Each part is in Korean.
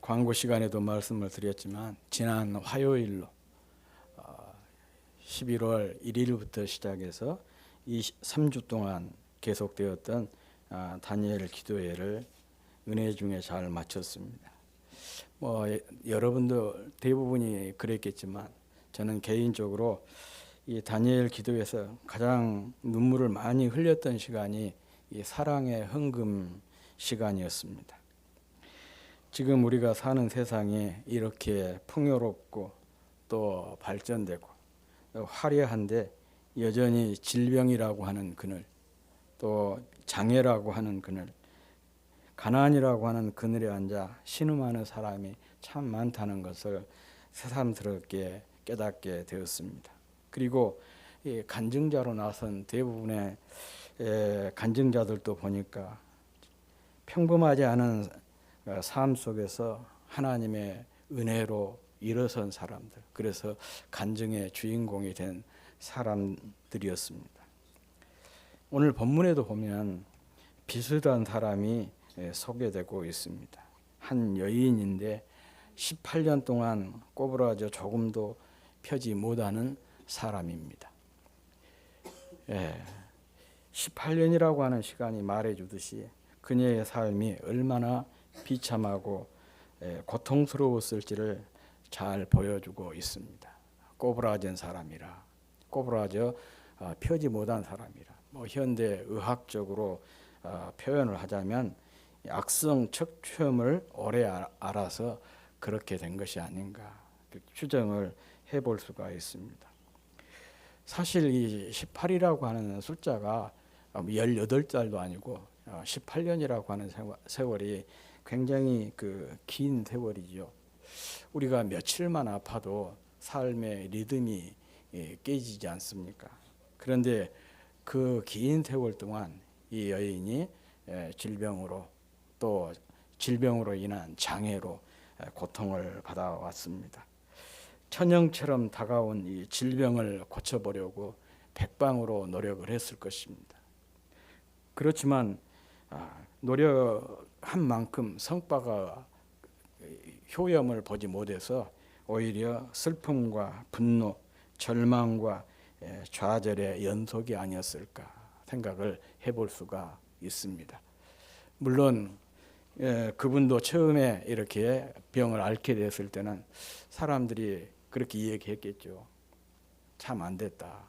광고 시간에도 말씀을 드렸지만 지난 화요일로 11월 1일부터 시작해서 이 3주 동안 계속되었던 다니엘 기도회를 은혜 중에 잘 마쳤습니다. 여러분도 대부분이 그랬겠지만 저는 개인적으로 이 다니엘 기도회에서 가장 눈물을 많이 흘렸던 시간이 이 사랑의 헌금 시간이었습니다. 지금 우리가 사는 세상이 이렇게 풍요롭고 또 발전되고 또 화려한데 여전히 질병이라고 하는 그늘, 또 장애라고 하는 그늘, 가난이라고 하는 그늘에 앉아 신음하는 사람이 참 많다는 것을 새삼스럽게 깨닫게 되었습니다. 그리고 이 간증자로 나선 대부분의 간증자들도 보니까 평범하지 않은 삶 속에서 하나님의 은혜로 일어선 사람들, 그래서 간증의 주인공이 된 사람들이었습니다. 오늘 본문에도 보면 비슷한 사람이 소개되고 있습니다. 한 여인인데 18년 동안 꼬부라져 조금도 펴지 못하는 사람입니다. 18년이라고 하는 시간이 말해주듯이 그녀의 삶이 얼마나 비참하고 고통스러웠을지를 잘 보여주고 있습니다. 꼬부라진 사람이라, 꼬부라져 펴지 못한 사람이라. 현대 의학적으로 표현을 하자면 악성 척추염을 오래 알아서 그렇게 된 것이 아닌가 추정을 해볼 수가 있습니다. 사실 이 18이라고 하는 숫자가 18살도 아니고 18년이라고 하는 세월이 굉장히 긴 세월이죠. 우리가 며칠만 아파도 삶의 리듬이 깨지지 않습니까? 그런데 그 긴 세월 동안 이 여인이 질병으로 또 질병으로 인한 장애로 고통을 받아왔습니다. 천형처럼 다가온 이 질병을 고쳐보려고 백방으로 노력을 했을 것입니다. 그렇지만 노력한 만큼 성과가 효험을 보지 못해서 오히려 슬픔과 분노, 절망과 좌절의 연속이 아니었을까 생각을 해볼 수가 있습니다. 물론 그분도 처음에 이렇게 병을 앓게 됐을 때는 사람들이 그렇게 이야기했겠죠. 참 안 됐다.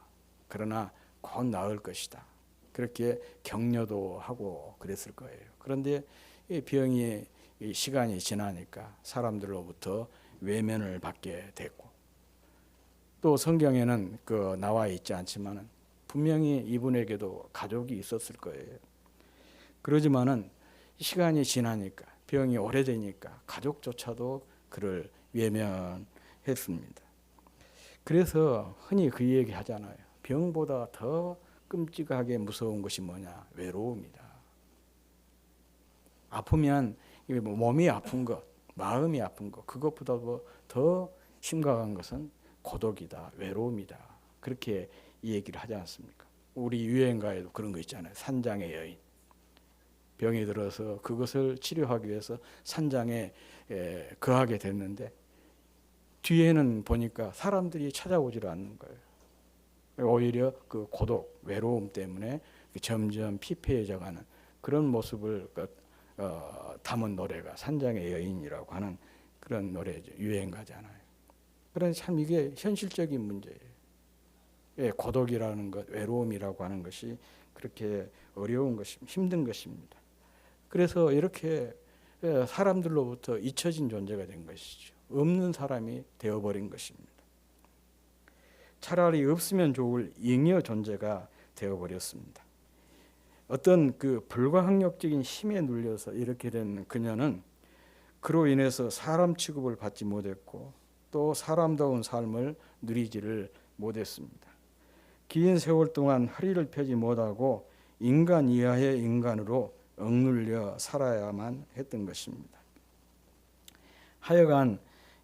그러나 곧 나을 것이다. 그렇게 격려도 하고 그랬을 거예요. 그런데 이 병이 시간이 지나니까 사람들로부터 외면을 받게 됐고, 또 성경에는 나와 있지 않지만은 분명히 이분에게도 가족이 있었을 거예요. 그러지만은 시간이 지나니까, 병이 오래되니까 가족조차도 그를 외면했습니다. 그래서 흔히 그 얘기 하잖아요. 병보다 더 끔찍하게 무서운 것이 뭐냐? 외로움이다. 아프면 몸이 아픈 것, 마음이 아픈 것, 그것보다도 더 심각한 것은 고독이다, 외로움이다. 그렇게 이 얘기를 하지 않습니까? 우리 유행가에도 그런 거 있잖아요. 산장의 여인. 병이 들어서 그것을 치료하기 위해서 산장에 거하게 됐는데 뒤에는 보니까 사람들이 찾아오질 않는 거예요. 오히려 그 고독, 외로움 때문에 점점 피폐해져가는 그런 모습을 담은 노래가 산장의 여인이라고 하는 그런 노래죠. 유행가잖아요. 그런데 참 이게 현실적인 문제예요. 고독이라는 것, 외로움이라고 하는 것이 그렇게 어려운 것입니다. 힘든 것입니다. 그래서 이렇게 사람들로부터 잊혀진 존재가 된 것이죠. 없는 사람이 되어버린 것입니다. 차라리 없으면 좋을 잉여 존재가 되어버렸습니다. 어떤 불가항력적인 힘에 눌려서 이렇게 된 그녀는 그로 인해서 사람 취급을 받지 못했고 또 사람다운 삶을 누리지를 못했습니다. 긴 세월 동안 허리를 펴지 못하고 인간 이하의 인간으로 억눌려 살아야만 했던 것입니다. 하여간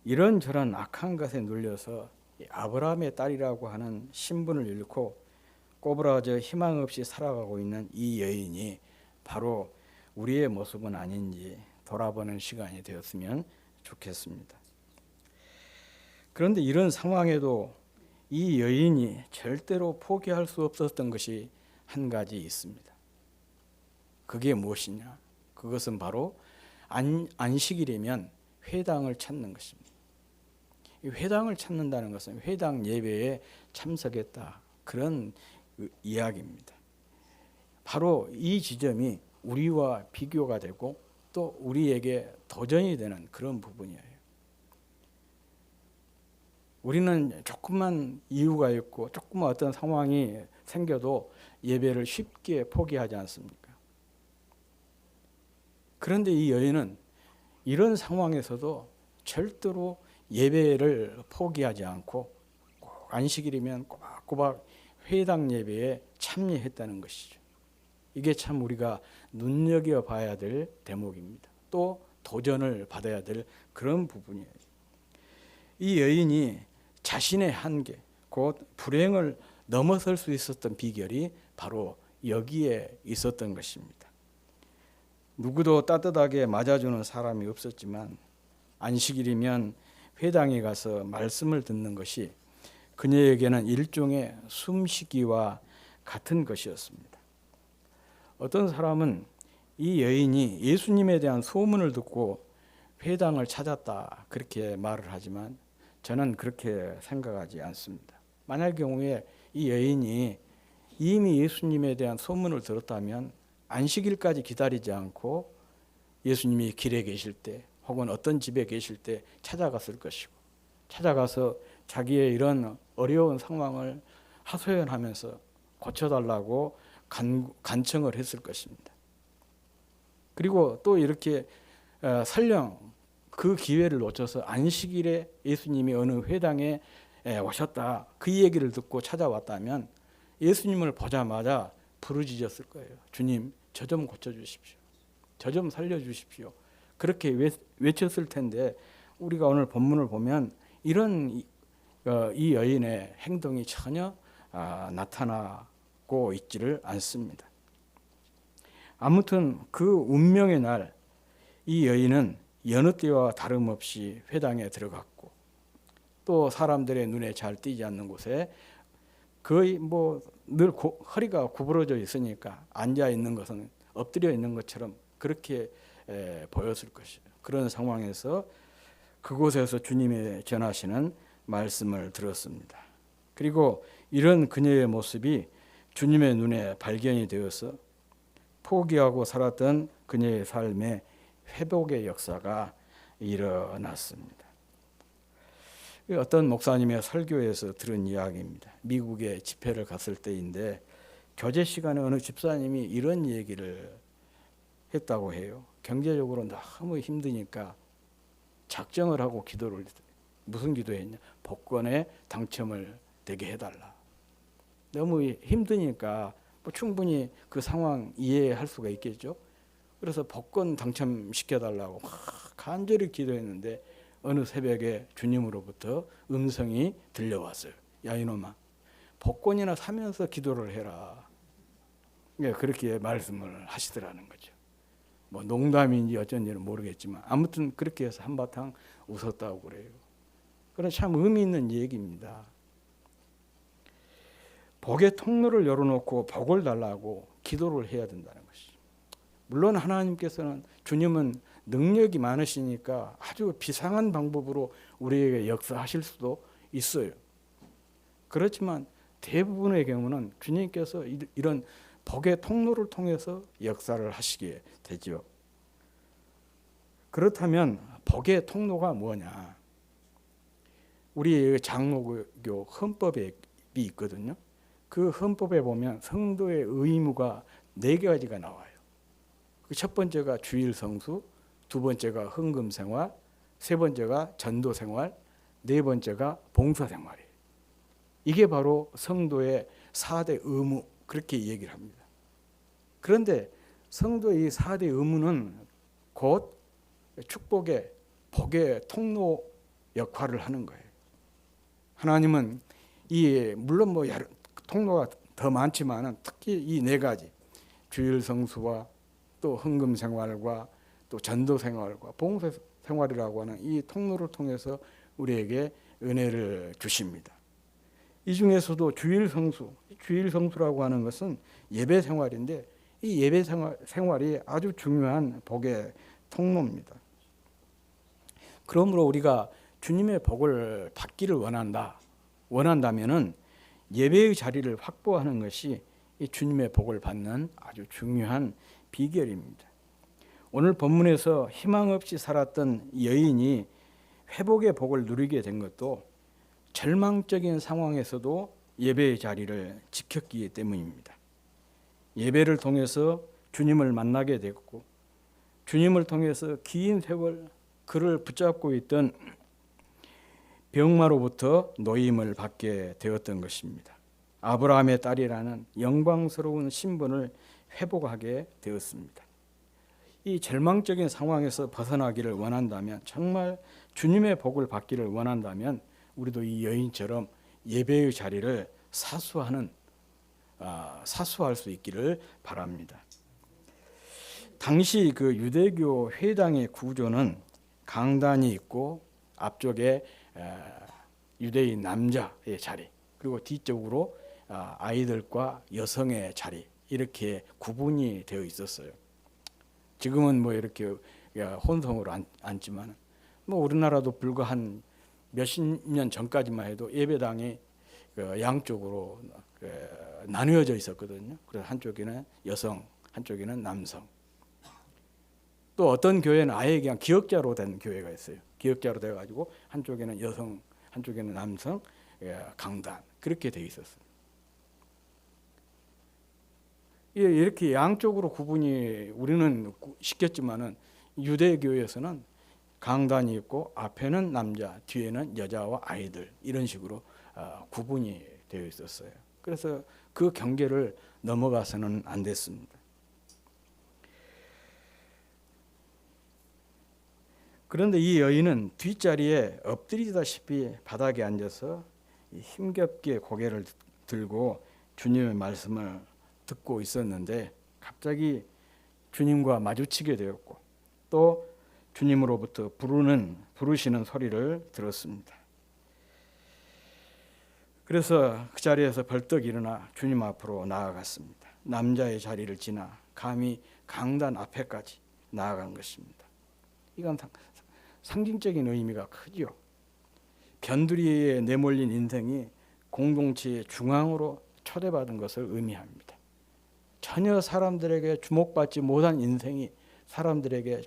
이런저런 악한 것에 눌려서 아브라함의 딸이라고 하는 신분을 잃고 꼬부라져 희망 없이 살아가고 있는 이 여인이 바로 우리의 모습은 아닌지 돌아보는 시간이 되었으면 좋겠습니다. 그런데 이런 상황에도 이 여인이 절대로 포기할 수 없었던 것이 한 가지 있습니다. 그게 무엇이냐? 그것은 바로 안식일이면 회당을 찾는 것입니다. 회당을 찾는다는 것은 회당 예배에 참석했다, 그런 이야기입니다. 바로 이 지점이 우리와 비교가 되고 또 우리에게 도전이 되는 그런 부분이에요. 우리는 조금만 이유가 있고 조금만 어떤 상황이 생겨도 예배를 쉽게 포기하지 않습니까? 그런데 이 여인은 이런 상황에서도 절대로 예배를 포기하지 않고 꼭 안식일이면 꼬박꼬박 회당 예배에 참여했다는 것이죠. 이게 참 우리가 눈여겨봐야 될 대목입니다. 또 도전을 받아야 될 그런 부분이에요. 이 여인이 자신의 한계, 곧 불행을 넘어설 수 있었던 비결이 바로 여기에 있었던 것입니다. 누구도 따뜻하게 맞아주는 사람이 없었지만 안식일이면 회당에 가서 말씀을 듣는 것이 그녀에게는 일종의 숨쉬기와 같은 것이었습니다. 어떤 사람은 이 여인이 예수님에 대한 소문을 듣고 회당을 찾았다, 그렇게 말을 하지만 저는 그렇게 생각하지 않습니다. 만약 경우에 이 여인이 이미 예수님에 대한 소문을 들었다면 안식일까지 기다리지 않고 예수님이 길에 계실 때 혹은 어떤 집에 계실 때 찾아갔을 것이고, 찾아가서 자기의 이런 어려운 상황을 하소연하면서 고쳐달라고 간청을 했을 것입니다. 그리고 또 이렇게 설령 그 기회를 놓쳐서 안식일에 예수님이 어느 회당에 오셨다, 그 얘기를 듣고 찾아왔다면 예수님을 보자마자 부르짖었을 거예요. 주님, 저 좀 고쳐주십시오. 저 좀 살려주십시오. 그렇게 외쳤을 텐데 우리가 오늘 본문을 보면 이런 이 여인의 행동이 전혀 나타나고 있지를 않습니다. 아무튼 그 운명의 날 이 여인은 여느 때와 다름없이 회당에 들어갔고 또 사람들의 눈에 잘 띄지 않는 곳에 거의 늘 허리가 구부러져 있으니까 앉아 있는 것은 엎드려 있는 것처럼 그렇게 보였을 것이에요. 그런 상황에서 그곳에서 주님의 전하시는 말씀을 들었습니다. 그리고 이런 그녀의 모습이 주님의 눈에 발견이 되어서 포기하고 살았던 그녀의 삶에 회복의 역사가 일어났습니다. 어떤 목사님의 설교에서 들은 이야기입니다. 미국에 집회를 갔을 때인데 교제 시간에 어느 집사님이 이런 얘기를 했다고 해요. 경제적으로 너무 힘드니까 작정을 하고 기도를 했어요. 무슨 기도했냐? 복권에 당첨을 되게 해달라. 너무 힘드니까 충분히 그 상황 이해할 수가 있겠죠. 그래서 복권 당첨시켜달라고 간절히 기도했는데 어느 새벽에 주님으로부터 음성이 들려왔어요. 야 이놈아, 복권이나 사면서 기도를 해라. 그렇게 말씀을 하시더라는 거죠. 농담인지 어쩐지는 모르겠지만 아무튼 그렇게 해서 한바탕 웃었다고 그래요. 그런 참 의미 있는 얘기입니다. 복의 통로를 열어놓고 복을 달라고 기도를 해야 된다는 것이죠. 물론 하나님께서는 주님은 능력이 많으시니까 아주 비상한 방법으로 우리에게 역사하실 수도 있어요. 그렇지만 대부분의 경우는 주님께서 이런 복의 통로를 통해서 역사를 하시게 되죠. 그렇다면 복의 통로가 뭐냐? 우리 장로교 헌법이 있거든요. 그 헌법에 보면 성도의 의무가 4가지가 나와요. 첫 번째가 주일 성수, 두 번째가 헌금 생활, 세 번째가 전도 생활, 네 번째가 봉사 생활이에요. 이게 바로 성도의 4대 의무, 그렇게 얘기를 합니다. 그런데 성도의 이 4대 의무는 곧 축복의 복의 통로 역할을 하는 거예요. 하나님은 물론 통로가 더 많지만 특히 이 4가지 주일 성수와 또 헌금 생활과 또 전도 생활과 봉사 생활이라고 하는 이 통로를 통해서 우리에게 은혜를 주십니다. 이 중에서도 주일성수라고 하는 것은 예배 생활인데 이 예배 생활이 아주 중요한 복의 통로입니다. 그러므로 우리가 주님의 복을 받기를 원한다면은 예배의 자리를 확보하는 것이 이 주님의 복을 받는 아주 중요한 비결입니다. 오늘 본문에서 희망 없이 살았던 여인이 회복의 복을 누리게 된 것도 절망적인 상황에서도 예배의 자리를 지켰기 때문입니다. 예배를 통해서 주님을 만나게 됐고 주님을 통해서 긴 세월 그를 붙잡고 있던 병마로부터 노임을 받게 되었던 것입니다. 아브라함의 딸이라는 영광스러운 신분을 회복하게 되었습니다. 이 절망적인 상황에서 벗어나기를 원한다면, 정말 주님의 복을 받기를 원한다면 우리도 이 여인처럼 예배의 자리를 사수할 수 있기를 바랍니다. 당시 그 유대교 회당의 구조는 강단이 있고 앞쪽에 유대인 남자의 자리, 그리고 뒤쪽으로 아이들과 여성의 자리, 이렇게 구분이 되어 있었어요. 지금은 뭐 이렇게 혼성으로 앉지만 우리나라도 불과 한 몇십 년 전까지만 해도 예배당이 양쪽으로 나누어져 있었거든요. 그래서 한쪽에는 여성, 한쪽에는 남성. 또 어떤 교회는 아예 그냥 기역자로 된 교회가 있어요. 기역자로 돼가지고 한쪽에는 여성, 한쪽에는 남성, 강단, 그렇게 돼 있었어요. 이렇게 양쪽으로 구분이 우리는 시켰지만은 유대교에서는 강단이 있고 앞에는 남자, 뒤에는 여자와 아이들, 이런 식으로 구분이 되어 있었어요. 그래서 그 경계를 넘어가서는 안 됐습니다. 그런데 이 여인은 뒷자리에 엎드리다시피 바닥에 앉아서 힘겹게 고개를 들고 주님의 말씀을 듣고 있었는데 갑자기 주님과 마주치게 되었고 또 주님으로부터 부르시는 소리를 들었습니다. 그래서 그 자리에서 벌떡 일어나 주님 앞으로 나아갔습니다. 남자의 자리를 지나 감히 강단 앞에까지 나아간 것입니다. 이건 상징적인 의미가 크죠. 변두리에 내몰린 인생이 공동체의 중앙으로 초대받은 것을 의미합니다. 전혀 사람들에게 주목받지 못한 인생이 사람들에게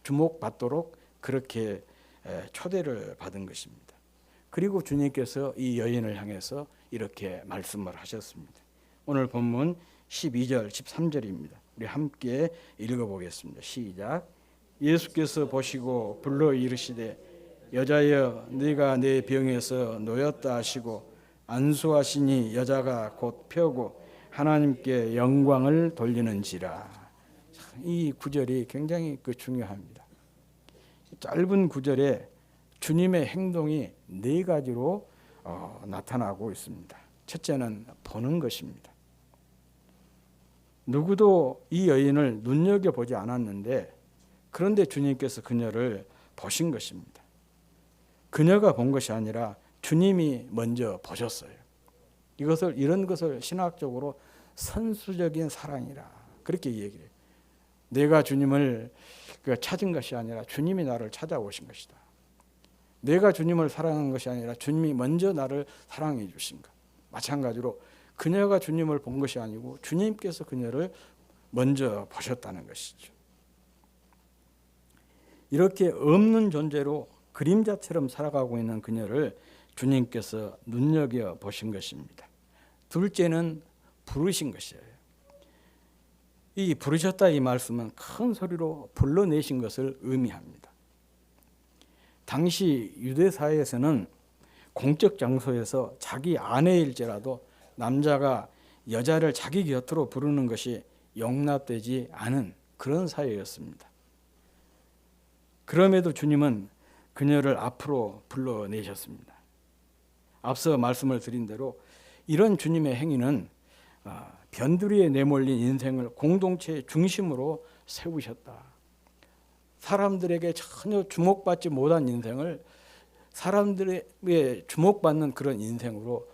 주목받도록 그렇게 초대를 받은 것입니다. 그리고 주님께서 이 여인을 향해서 이렇게 말씀을 하셨습니다. 오늘 본문 12절, 13절입니다. 우리 함께 읽어보겠습니다. 시작. 예수께서 보시고 불러 이르시되 여자여 네가 내 병에서 놓였다 하시고 안수하시니 여자가 곧 펴고 하나님께 영광을 돌리는지라. 이 구절이 굉장히 중요합니다. 짧은 구절에 주님의 행동이 네 가지로 나타나고 있습니다. 첫째는 보는 것입니다. 누구도 이 여인을 눈여겨보지 않았는데 그런데 주님께서 그녀를 보신 것입니다. 그녀가 본 것이 아니라 주님이 먼저 보셨어요. 이런 것을 신학적으로 선수적인 사랑이라 그렇게 얘기해요. 내가 주님을 찾은 것이 아니라 주님이 나를 찾아오신 것이다. 내가 주님을 사랑한 것이 아니라 주님이 먼저 나를 사랑해 주신 것. 마찬가지로 그녀가 주님을 본 것이 아니고 주님께서 그녀를 먼저 보셨다는 것이죠. 이렇게 없는 존재로 그림자처럼 살아가고 있는 그녀를 주님께서 눈여겨보신 것입니다. 둘째는 부르신 것이에요. 이 부르셨다 이 말씀은 큰 소리로 불러내신 것을 의미합니다. 당시 유대 사회에서는 공적 장소에서 자기 아내일지라도 남자가 여자를 자기 곁으로 부르는 것이 용납되지 않은 그런 사회였습니다. 그럼에도 주님은 그녀를 앞으로 불러내셨습니다. 앞서 말씀을 드린 대로 이런 주님의 행위는 변두리에 내몰린 인생을 공동체의 중심으로 세우셨다. 사람들에게 전혀 주목받지 못한 인생을 사람들에게 주목받는 그런 인생으로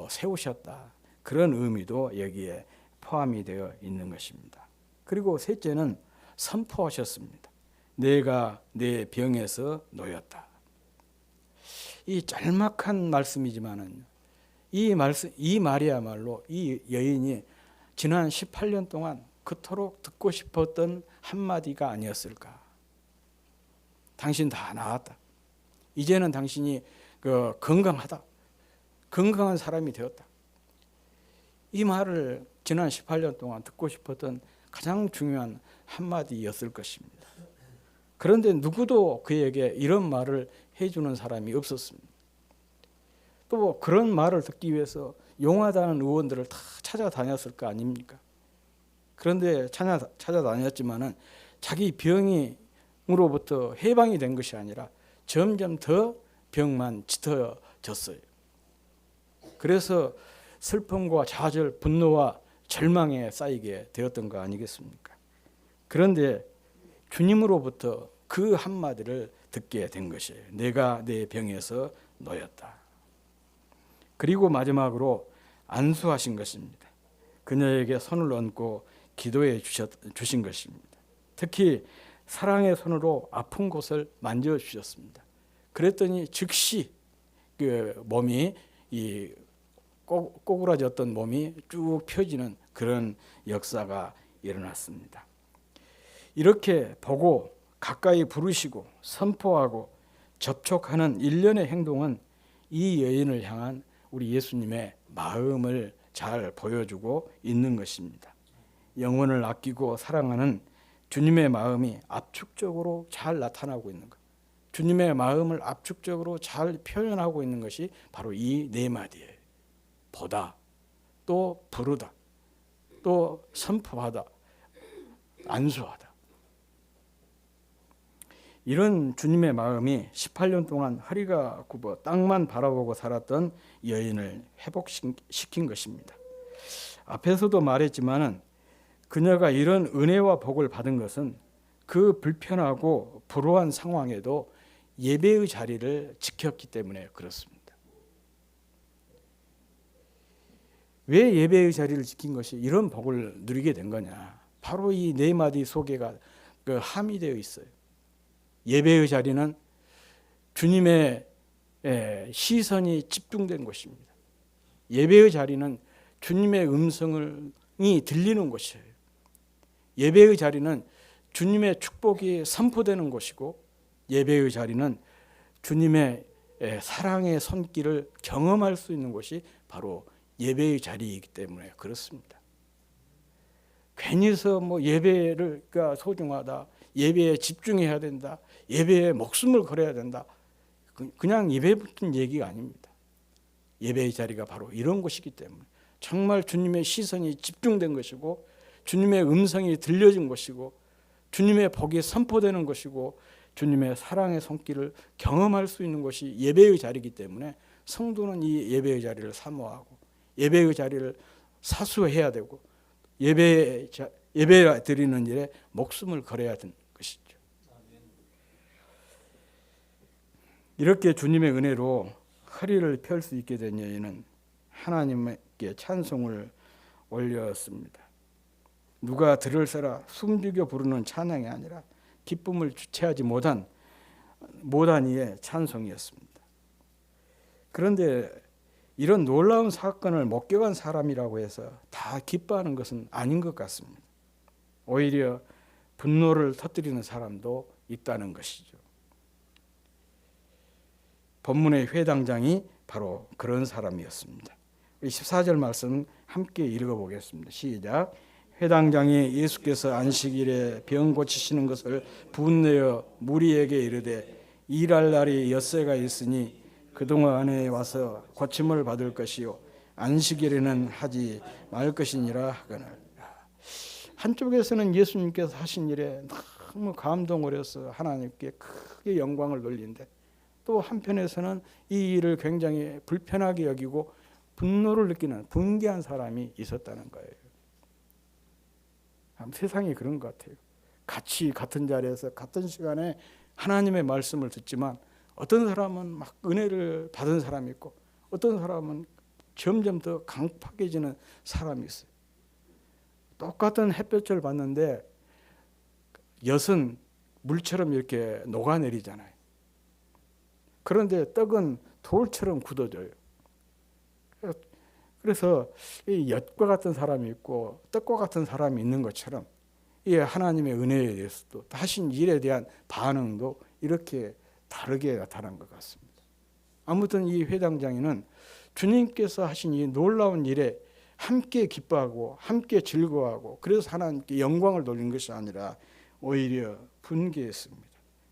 세우셨다. 그런 의미도 여기에 포함이 되어 있는 것입니다. 그리고 셋째는 선포하셨습니다. 내가 내 병에서 놓였다. 이 짤막한 말씀이지만은 이 말이야말로 이 여인이 지난 18년 동안 그토록 듣고 싶었던 한마디가 아니었을까. 당신 다 나았다. 이제는 당신이 건강하다. 건강한 사람이 되었다. 이 말을 지난 18년 동안 듣고 싶었던 가장 중요한 한마디였을 것입니다. 그런데 누구도 그에게 이런 말을 해주는 사람이 없었습니다. 또 그런 말을 듣기 위해서 용하다는 의원들을 다 찾아다녔을 거 아닙니까? 그런데 찾아다녔지만은 자기 병으로부터 해방이 된 것이 아니라 점점 더 병만 짙어졌어요. 그래서 슬픔과 좌절, 분노와 절망에 쌓이게 되었던 거 아니겠습니까? 그런데 주님으로부터 그 한마디를 듣게 된 것이에요. 내가 내 병에서 놓였다. 그리고 마지막으로 안수하신 것입니다. 그녀에게 손을 얹고 기도해 주신 것입니다. 특히 사랑의 손으로 아픈 곳을 만져주셨습니다. 그랬더니 즉시 그 몸이 꼬꾸라졌던 몸이 쭉 펴지는 그런 역사가 일어났습니다. 이렇게 보고 가까이 부르시고 선포하고 접촉하는 일련의 행동은 이 여인을 향한 우리 예수님의 마음을 잘 보여주고 있는 것입니다. 영혼을 아끼고 사랑하는 주님의 마음이 압축적으로 잘 나타나고 있는 것. 주님의 마음을 압축적으로 잘 표현하고 있는 것이 바로 이 네 마디예요. 보다, 또 부르다, 또 선포하다, 안수하다. 이런 주님의 마음이 18년 동안 허리가 굽어 땅만 바라보고 살았던 여인을 회복시킨 것입니다. 앞에서도 말했지만은 그녀가 이런 은혜와 복을 받은 것은 그 불편하고 불우한 상황에도 예배의 자리를 지켰기 때문에 그렇습니다. 왜 예배의 자리를 지킨 것이 이런 복을 누리게 된 거냐? 바로 이 네 마디 소개가 함의되어 있어요. 예배의 자리는 주님의 시선이 집중된 곳입니다. 예배의 자리는 주님의 음성이 들리는 곳이에요. 예배의 자리는 주님의 축복이 선포되는 곳이고, 예배의 자리는 주님의 사랑의 손길을 경험할 수 있는 곳이 바로 예배의 자리이기 때문에 그렇습니다. 괜히서 예배가 소중하다, 예배에 집중해야 된다, 예배에 목숨을 걸어야 된다, 그냥 입에 붙은 얘기가 아닙니다. 예배의 자리가 바로 이런 곳이기 때문에 정말 주님의 시선이 집중된 것이고, 주님의 음성이 들려진 것이고, 주님의 복이 선포되는 것이고, 주님의 사랑의 손길을 경험할 수 있는 것이 예배의 자리이기 때문에 성도는 이 예배의 자리를 사모하고 예배의 자리를 사수해야 되고 예배 드리는 일에 목숨을 걸어야 되는 것이죠. 이렇게 주님의 은혜로 허리를 펼 수 있게 된 여인은 하나님께 찬송을 올렸습니다. 누가 들을세라 숨죽여 부르는 찬양이 아니라 기쁨을 주체하지 못한 이의 찬송이었습니다. 그런데 이런 놀라운 사건을 목격한 사람이라고 해서 다 기뻐하는 것은 아닌 것 같습니다. 오히려 분노를 터뜨리는 사람도 있다는 것이죠. 본문의 회당장이 바로 그런 사람이었습니다. 14절 말씀 함께 읽어보겠습니다. 시작. 회당장이 예수께서 안식일에 병 고치시는 것을 분내어 무리에게 이르되 일할 날이 엿새가 있으니 그동안에 와서 고침을 받을 것이요 안식일에는 하지 말 것이니라 하거늘. 한쪽에서는 예수님께서 하신 일에 너무 감동을 해서 하나님께 크게 영광을 돌리는데, 또 한편에서는 이 일을 굉장히 불편하게 여기고 분노를 느끼는 분개한 사람이 있었다는 거예요. 세상이 그런 것 같아요. 같이 같은 자리에서 같은 시간에 하나님의 말씀을 듣지만 어떤 사람은 막 은혜를 받은 사람이 있고 어떤 사람은 점점 더 강팍해지는 사람이 있어요. 똑같은 햇볕을 받는데 엿은 물처럼 이렇게 녹아내리잖아요. 그런데 떡은 돌처럼 굳어져요. 그래서 이 엿과 같은 사람이 있고 떡과 같은 사람이 있는 것처럼 이 하나님의 은혜에 대해서도 하신 일에 대한 반응도 이렇게 다르게 나타난 것 같습니다. 아무튼 이 회당장이는 주님께서 하신 이 놀라운 일에 함께 기뻐하고 함께 즐거워하고 그래서 하나님께 영광을 돌린 것이 아니라 오히려 분개했습니다.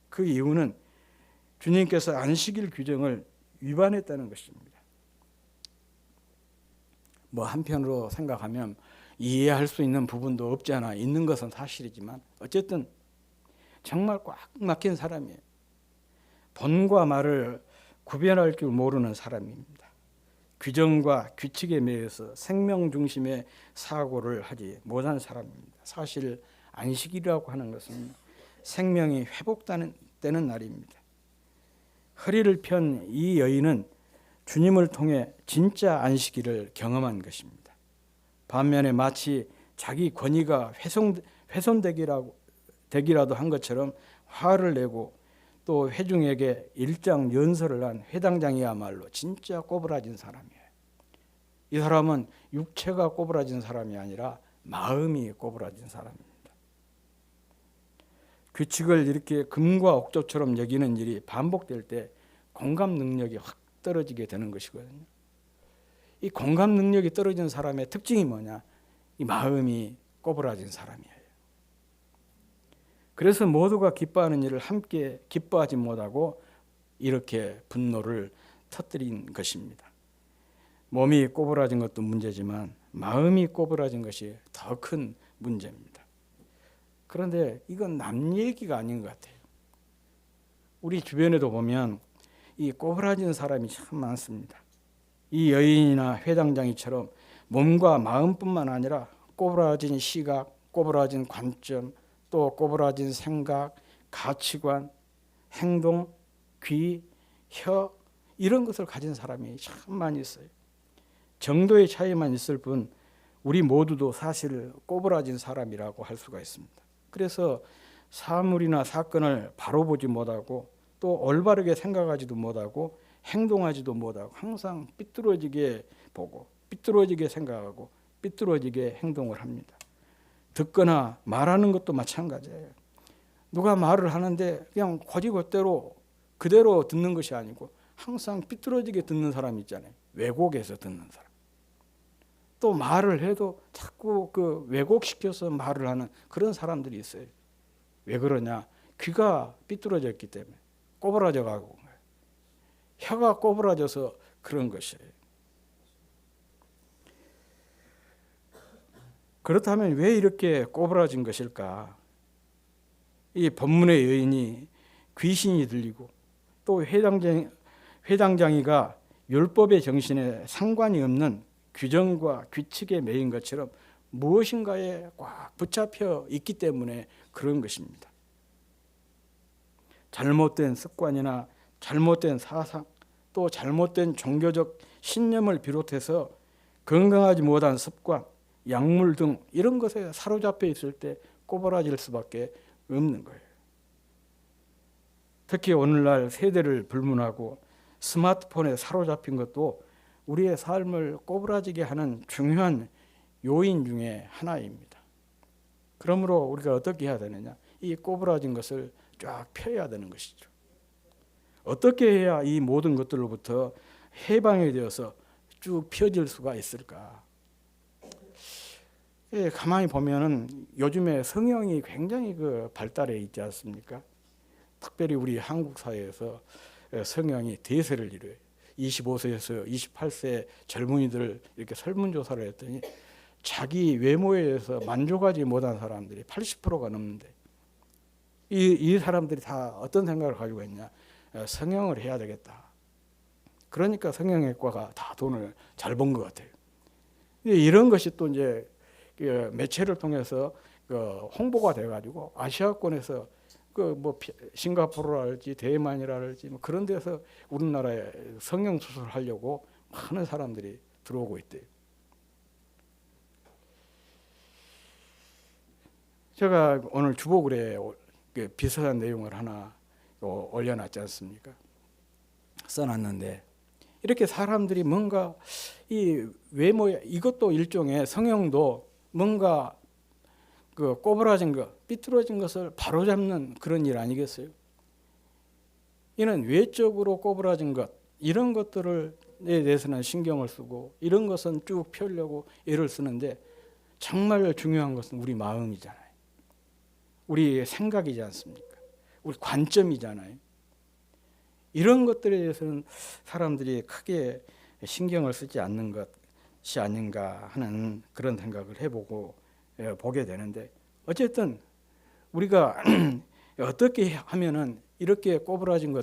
그 이유는 주님께서 안식일 규정을 위반했다는 것입니다. 뭐 한편으로 생각하면 이해할 수 있는 부분도 없지 않아 있는 것은 사실이지만 어쨌든 정말 꽉 막힌 사람이에요. 본과 말을 구별할 줄 모르는 사람입니다. 규정과 규칙에 매여서 생명 중심의 사고를 하지 못한 사람입니다. 사실 안식이라고 하는 것은 생명이 회복되는 날입니다. 허리를 편 이 여인은 주님을 통해 진짜 안식일을 경험한 것입니다. 반면에 마치 자기 권위가 훼손되기라도 한 것처럼 화를 내고 또 회중에게 일장 연설을 한 회당장이야말로 진짜 꼬부라진 사람이에요. 이 사람은 육체가 꼬부라진 사람이 아니라 마음이 꼬부라진 사람입니다. 규칙을 이렇게 금과 옥조처럼 여기는 일이 반복될 때 공감 능력이 확 떨어지게 되는 것이거든요. 이 공감 능력이 떨어진 사람의 특징이 뭐냐? 이 마음이 꼬부라진 사람이에요. 그래서 모두가 기뻐하는 일을 함께 기뻐하지 못하고 이렇게 분노를 터뜨린 것입니다. 몸이 꼬부라진 것도 문제지만 마음이 꼬부라진 것이 더 큰 문제입니다. 그런데 이건 남 얘기가 아닌 것 같아요. 우리 주변에도 보면 이 꼬부라진 사람이 참 많습니다. 이 여인이나 회당장이처럼 몸과 마음뿐만 아니라 꼬부라진 시각, 꼬부라진 관점, 또 꼬부라진 생각, 가치관, 행동, 귀, 혀 이런 것을 가진 사람이 참 많이 있어요. 정도의 차이만 있을 뿐 우리 모두도 사실 꼬부라진 사람이라고 할 수가 있습니다. 그래서 사물이나 사건을 바로 보지 못하고 또 올바르게 생각하지도 못하고 행동하지도 못하고 항상 삐뚤어지게 보고 삐뚤어지게 생각하고 삐뚤어지게 행동을 합니다. 듣거나 말하는 것도 마찬가지예요. 누가 말을 하는데 그냥 곧이곧대로 그대로 듣는 것이 아니고 항상 삐뚤어지게 듣는 사람 있잖아요. 왜곡해서 듣는 사람. 또 말을 해도 자꾸 그 왜곡시켜서 말을 하는 그런 사람들이 있어요. 왜 그러냐? 귀가 삐뚤어졌기 때문에 꼬부라져 가고 혀가 꼬부라져서 그런 것이에요. 그렇다면 왜 이렇게 꼬부라진 것일까? 이 본문의 여인이 귀신이 들리고 또 회당장이가 율법의 정신에 상관이 없는 규정과 규칙에 매인 것처럼 무엇인가에 꽉 붙잡혀 있기 때문에 그런 것입니다. 잘못된 습관이나 잘못된 사상 또 잘못된 종교적 신념을 비롯해서 건강하지 못한 습관, 약물 등 이런 것에 사로잡혀 있을 때 꼬부라질 수밖에 없는 거예요. 특히 오늘날 세대를 불문하고 스마트폰에 사로잡힌 것도 우리의 삶을 꼬부라지게 하는 중요한 요인 중에 하나입니다. 그러므로 우리가 어떻게 해야 되느냐? 이 꼬부라진 것을 쫙 펴야 되는 것이죠. 어떻게 해야 이 모든 것들로부터 해방이 되어서 쭉 펴질 수가 있을까? 가만히 보면은 요즘에 성형이 굉장히 발달해 있지 않습니까? 특별히 우리 한국 사회에서 성형이 대세를 이루어요. 25세에서 28세 젊은이들 이렇게 설문조사를 했더니 자기 외모에 대해서 만족하지 못한 사람들이 80%가 넘는데 이 사람들이 다 어떤 생각을 가지고 있냐? 성형을 해야 되겠다. 그러니까 성형외과가 다 돈을 잘 번 것 같아요. 이런 것이 또 이제 매체를 통해서 홍보가 돼가지고 아시아권에서 그 뭐 싱가포르랄지 대만이랄지 뭐 그런 데서 우리나라에 성형 수술을 하려고 많은 사람들이 들어오고 있대요. 제가 오늘 주보글에 비슷한 내용을 하나 올려놨지 않습니까? 써놨는데 이렇게 사람들이 뭔가 이 외모 이것도 일종의 성형도 뭔가 그 꼬부라진 것, 삐뚤어진 것을 바로잡는 그런 일 아니겠어요? 이는 외적으로 꼬부라진 것 이런 것들을 에 대해서는 신경을 쓰고 이런 것은 쭉 펴려고 애를 쓰는데 정말 중요한 것은 우리 마음이잖아요. 우리 생각이지 않습니까? 우리 관점이잖아요. 이런 것들에 대해서는 사람들이 크게 신경을 쓰지 않는 것이 아닌가 하는 그런 생각을 해보고 보게 되는데 어쨌든 우리가 어떻게 하면은 이렇게 꼬부라진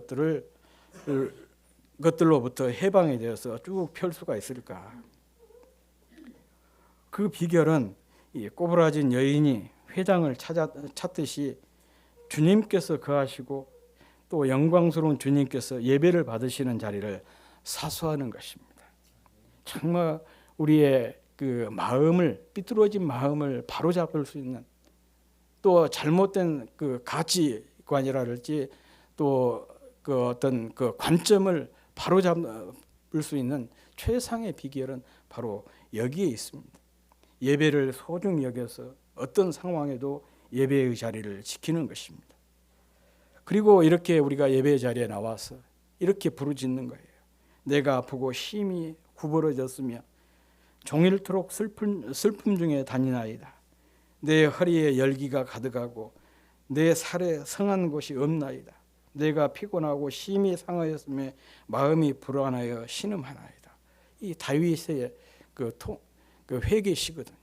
것들로부터 해방이 되어서 쭉 펼 수가 있을까? 그 비결은 이 꼬부라진 여인이 회장을 찾듯이 주님께서 거하시고 또 영광스러운 주님께서 예배를 받으시는 자리를 사수하는 것입니다. 정말 우리의 그 마음을 삐뚤어진 마음을 바로잡을 수 있는 또 잘못된 그 가치관이랄지 또 그 어떤 그 관점을 바로잡을 수 있는 최상의 비결은 바로 여기에 있습니다. 예배를 소중히 여겨서 어떤 상황에도 예배의 자리를 지키는 것입니다. 그리고 이렇게 우리가 예배 자리에 나와서 이렇게 부르짖는 거예요. 내가 아프고 심히 구부러졌으며 종일토록 슬픔 중에 다니나이다. 내 허리에 열기가 가득하고 내 살에 성한 곳이 없나이다. 내가 피곤하고 심히 상하였으며 마음이 불안하여 신음하나이다. 이 다윗의 그 회개시거든.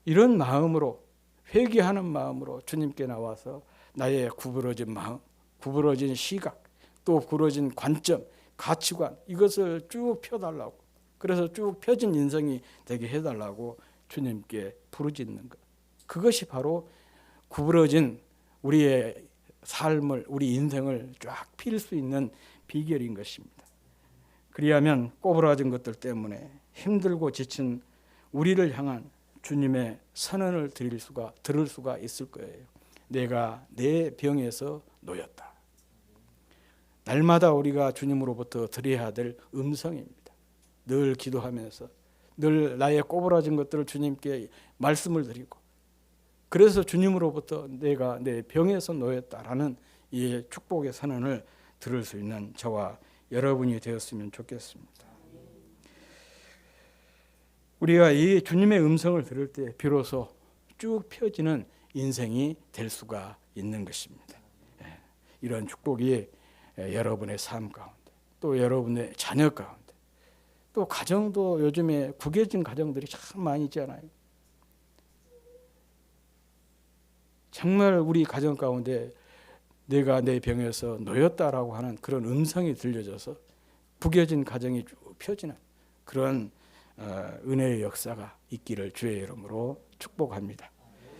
이런 마음으로 회개하는 마음으로 주님께 나와서 나의 구부러진 마음, 구부러진 시각, 또 구부러진 관점, 가치관 이것을 쭉 펴달라고 그래서 쭉 펴진 인생이 되게 해달라고 주님께 부르짖는 것. 그것이 바로 구부러진 우리의 삶을 우리 인생을 쫙 필 수 있는 비결인 것입니다. 그리하면 꼬부라진 것들 때문에 힘들고 지친 우리를 향한 주님의 선언을 들을 수가 있을 거예요. 내가 내 병에서 놓였다. 날마다 우리가 주님으로부터 드려야 될 음성입니다. 늘 기도하면서 늘 나의 꼬부라진 것들을 주님께 말씀을 드리고 그래서 주님으로부터 내가 내 병에서 놓였다라는 이 축복의 선언을 들을 수 있는 저와 여러분이 되었으면 좋겠습니다. 우리가 이 주님의 음성을 들을 때 비로소 쭉 펴지는 인생이 될 수가 있는 것입니다. 이런 축복이 여러분의 삶 가운데 또 여러분의 자녀 가운데 또 가정도 요즘에 구겨진 가정들이 참 많이 있잖아요. 정말 우리 가정 가운데 내가 내 병에서 놓였다라고 하는 그런 음성이 들려져서 구겨진 가정이 쭉 펴지는 그런 은혜의 역사가 있기를 주의 이름으로 축복합니다.